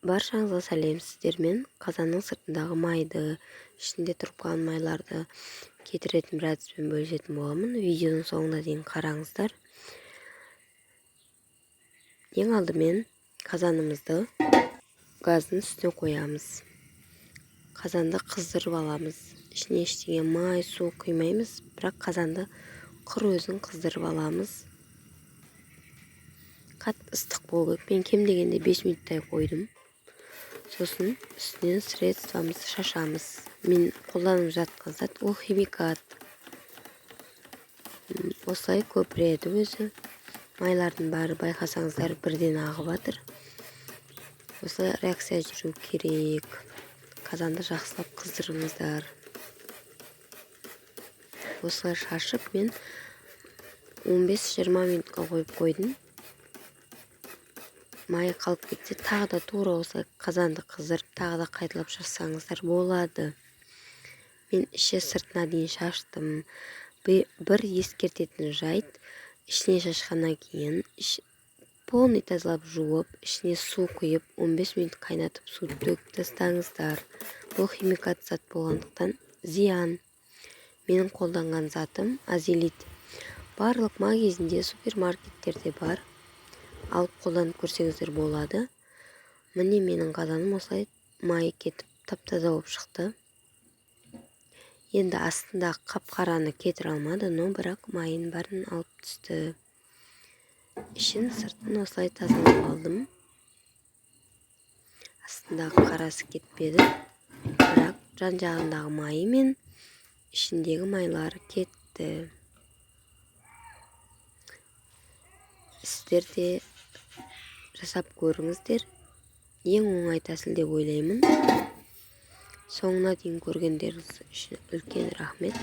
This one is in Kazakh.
Баршаңызға сәлем. Сіздермен қазанның сыртындағы майды, ішінде тұрып қалған майларды кетіретін бір әдіспен бөлісетін боламын. Видеоның соңына дейін қараңыздар. Ең алдымен қазанымызды газдың үстіне қоямыз. Қазанды қыздырып аламыз. Ішіне ештеңе май, су құймаймыз, бірақ қазанды құр өзін қыздырып аламыз. Қатты ыстық болу керек. Мен кем дегенде 5 минуттай қойдым. Сосын үстінен средствомызды шашамыз. Мен қолданып жатқан зат ол химикат. Осылай көпіреді өзі. Майлардың бәрі байқасаңыздар бірден ағып жатыр. Осылай реакция жүру керек. Қазанды жақсылап қыздырыңыздар. Осылай шашып мен 15-20 минутқа қойып қойдым. Майы қалып кетсе, тағы да тура осылай қазанды қыздырып, тағы да қайталап шашсаңыздар болады. Мен іші сыртына дейін шаштым. Бір ескертетін жайт, ішіне шашқаннан кейін полный тазалап жуып, ішіне су құйып, 15 минут қайнатып су төгіп тастаңыздар. Бұл химикат зат болғандықтан зиян. Менің қолданған затым азелит. Барлық магазинде, супермаркеттерде бар. Алып қолданып көрсеңіздер болады. Міне менің қазаным осылай майы кетіп тап-таза болып шықты. Енді астындағы қап-қараны кетіре алмады, но бірақ майын бәрін алып түсті. Ішін сыртын осылай тазалап алдым. Астындағы қарасы кетпеді, бірақ жан жағындағы майы мен ішіндегі майлары кетті. Сіздер де жасап көріңіздер. Ең оңай тәсіл деп ойлаймын. Соңына дейін көргендеріңіз үшін үлкен рахмет.